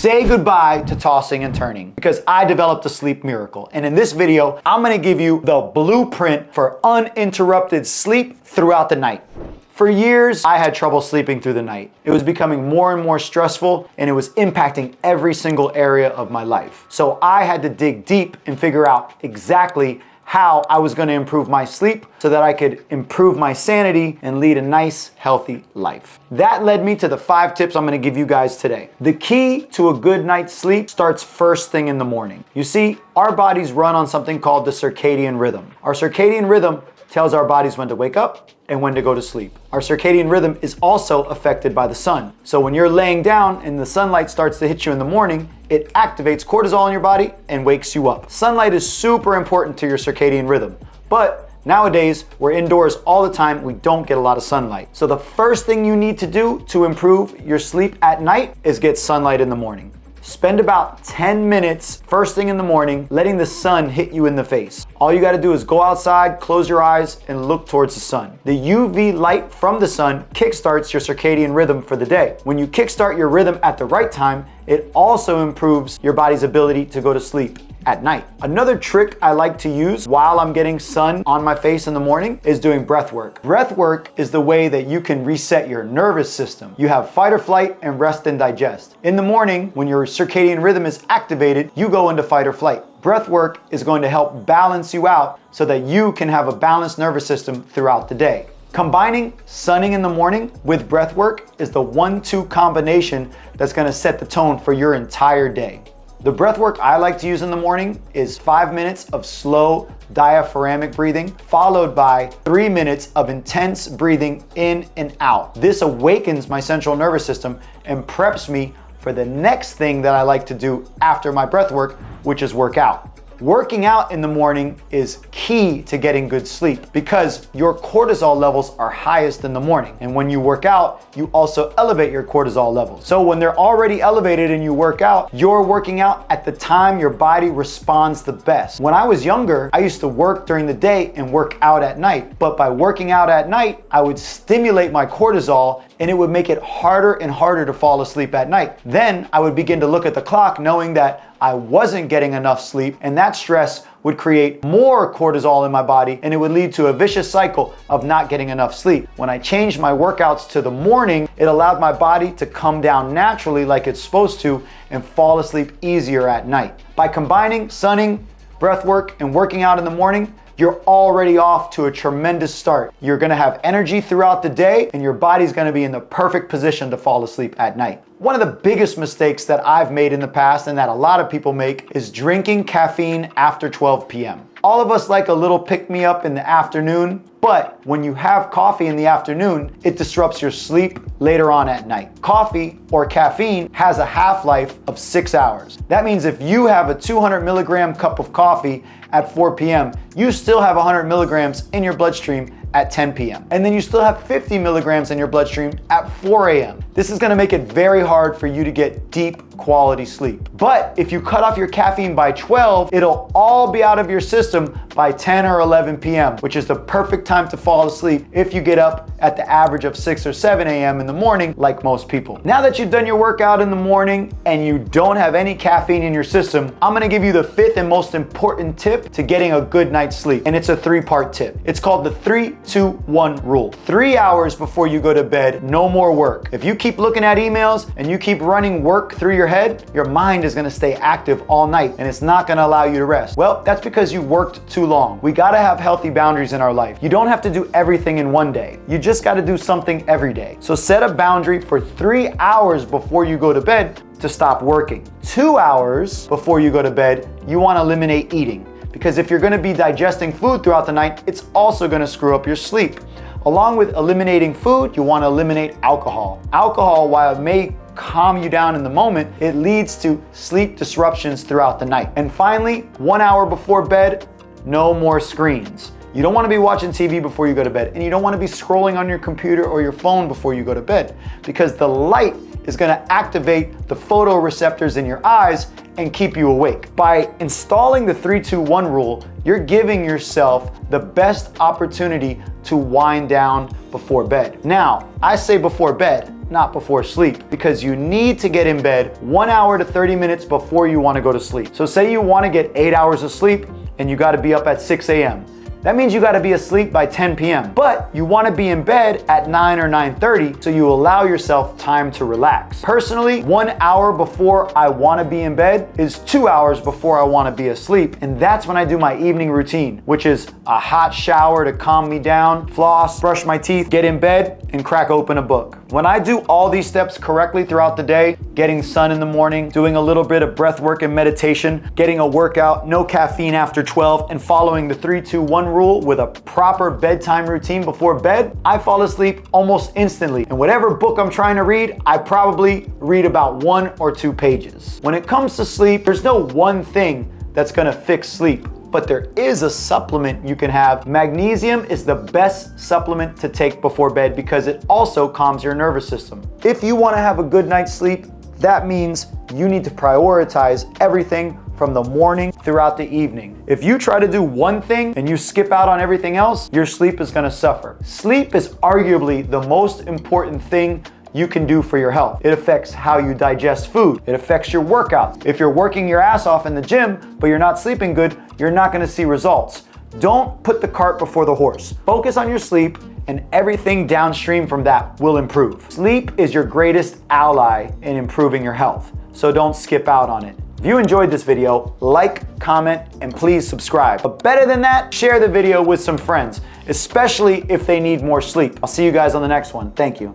say goodbye to tossing and turning because I developed a sleep miracle. And in this video, I'm gonna give you the blueprint for uninterrupted sleep throughout the night. For years, I had trouble sleeping through the night. It was becoming more and more stressful and it was impacting every single area of my life. So I had to dig deep and figure out exactly how I was going to improve my sleep so that I could improve my sanity and lead a nice, healthy life. That led me to the 5 tips I'm going to give you guys today. The key to a good night's sleep starts first thing in the morning. You see, our bodies run on something called the circadian rhythm. Our circadian rhythm tells our bodies when to wake up and when to go to sleep. Our circadian rhythm is also affected by the sun. So when you're laying down and the sunlight starts to hit you in the morning, it activates cortisol in your body and wakes you up. Sunlight is super important to your circadian rhythm, but nowadays we're indoors all the time. We don't get a lot of sunlight. So the first thing you need to do to improve your sleep at night is get sunlight in the morning. Spend about 10 minutes first thing in the morning letting the sun hit you in the face. All you gotta do is go outside, close your eyes, and look towards the sun. The UV light from the sun kickstarts your circadian rhythm for the day. When you kickstart your rhythm at the right time, it also improves your body's ability to go to sleep at night. Another trick I like to use while I'm getting sun on my face in the morning is doing breath work. Breath work is the way that you can reset your nervous system. You have fight or flight and rest and digest. In the morning, when your circadian rhythm is activated, you go into fight or flight. Breath work is going to help balance you out so that you can have a balanced nervous system throughout the day. Combining sunning in the morning with breath work is the 1-2 combination that's going to set the tone for your entire day. The breath work I like to use in the morning is 5 minutes of slow diaphragmatic breathing, followed by 3 minutes of intense breathing in and out. This awakens my central nervous system and preps me for the next thing that I like to do after my breath work, which is work out. Working out in the morning is key to getting good sleep because your cortisol levels are highest in the morning. And when you work out, you also elevate your cortisol levels. So when they're already elevated and you work out, you're working out at the time your body responds the best. When I was younger, I used to work during the day and work out at night. But by working out at night, I would stimulate my cortisol and it would make it harder and harder to fall asleep at night. Then I would begin to look at the clock knowing that I wasn't getting enough sleep, and that stress would create more cortisol in my body and it would lead to a vicious cycle of not getting enough sleep. When I changed my workouts to the morning, it allowed my body to come down naturally like it's supposed to and fall asleep easier at night. By combining sunning, breath work, and working out in the morning, you're already off to a tremendous start. You're gonna have energy throughout the day and your body's gonna be in the perfect position to fall asleep at night. One of the biggest mistakes that I've made in the past and that a lot of people make is drinking caffeine after 12 p.m. All of us like a little pick-me-up in the afternoon, but when you have coffee in the afternoon, it disrupts your sleep later on at night. Coffee or caffeine has a half-life of 6 hours. That means if you have a 200 milligram cup of coffee at 4 p.m., you still have 100 milligrams in your bloodstream at 10 p.m. And then you still have 50 milligrams in your bloodstream at 4 a.m. This is gonna make it very hard for you to get deep quality sleep. But if you cut off your caffeine by 12, it'll all be out of your system by 10 or 11 p.m., which is the perfect time to fall asleep if you get up at the average of 6 or 7 a.m. in the morning, like most people. Now that you've done your workout in the morning and you don't have any caffeine in your system, I'm gonna give you the 5th and most important tip to getting a good night's sleep. And it's a 3-part tip. It's called the 3-2-1 rule. 3 hours before you go to bed, no more work. If you keep looking at emails and you keep running work through your head, your mind is gonna stay active all night and it's not gonna allow you to rest. Well, that's because you worked too long. We gotta have healthy boundaries in our life. You don't have to do everything in one day. You just gotta do something every day. So set a boundary for 3 hours before you go to bed to stop working. 2 hours before you go to bed, you wanna eliminate eating. Because if you're gonna be digesting food throughout the night, it's also gonna screw up your sleep. Along with eliminating food, you wanna eliminate alcohol. Alcohol, while it may calm you down in the moment, it leads to sleep disruptions throughout the night. And finally, 1 hour before bed, no more screens. You don't want to be watching TV before you go to bed, and you don't want to be scrolling on your computer or your phone before you go to bed, because the light is going to activate the photoreceptors in your eyes and keep you awake. By installing the 3-2-1 rule, you're giving yourself the best opportunity to wind down before bed. Now, I say before bed, not before sleep, because you need to get in bed 1 hour to 30 minutes before you want to go to sleep. So say you want to get 8 hours of sleep and you got to be up at 6 a.m. That means you got to be asleep by 10 p.m. But you want to be in bed at 9 or 9:30, so you allow yourself time to relax. Personally, 1 hour before I want to be in bed is 2 hours before I want to be asleep. And that's when I do my evening routine, which is a hot shower to calm me down, floss, brush my teeth, get in bed, and crack open a book. When I do all these steps correctly throughout the day, getting sun in the morning, doing a little bit of breath work and meditation, getting a workout, no caffeine after 12, and following the 3-2-1 rule with a proper bedtime routine before bed, I fall asleep almost instantly. And whatever book I'm trying to read, I probably read about 1 or 2 pages. When it comes to sleep, there's no one thing that's gonna fix sleep, but there is a supplement you can have. Magnesium is the best supplement to take before bed because it also calms your nervous system. If you wanna have a good night's sleep, that means you need to prioritize everything from the morning throughout the evening. If you try to do one thing and you skip out on everything else, your sleep is gonna suffer. Sleep is arguably the most important thing you can do for your health. It affects how you digest food. It affects your workouts. If you're working your ass off in the gym, but you're not sleeping good, you're not gonna see results. Don't put the cart before the horse. Focus on your sleep, and everything downstream from that will improve. Sleep is your greatest ally in improving your health, so don't skip out on it. If you enjoyed this video, like, comment, and please subscribe. But better than that, share the video with some friends, especially if they need more sleep. I'll see you guys on the next one. Thank you.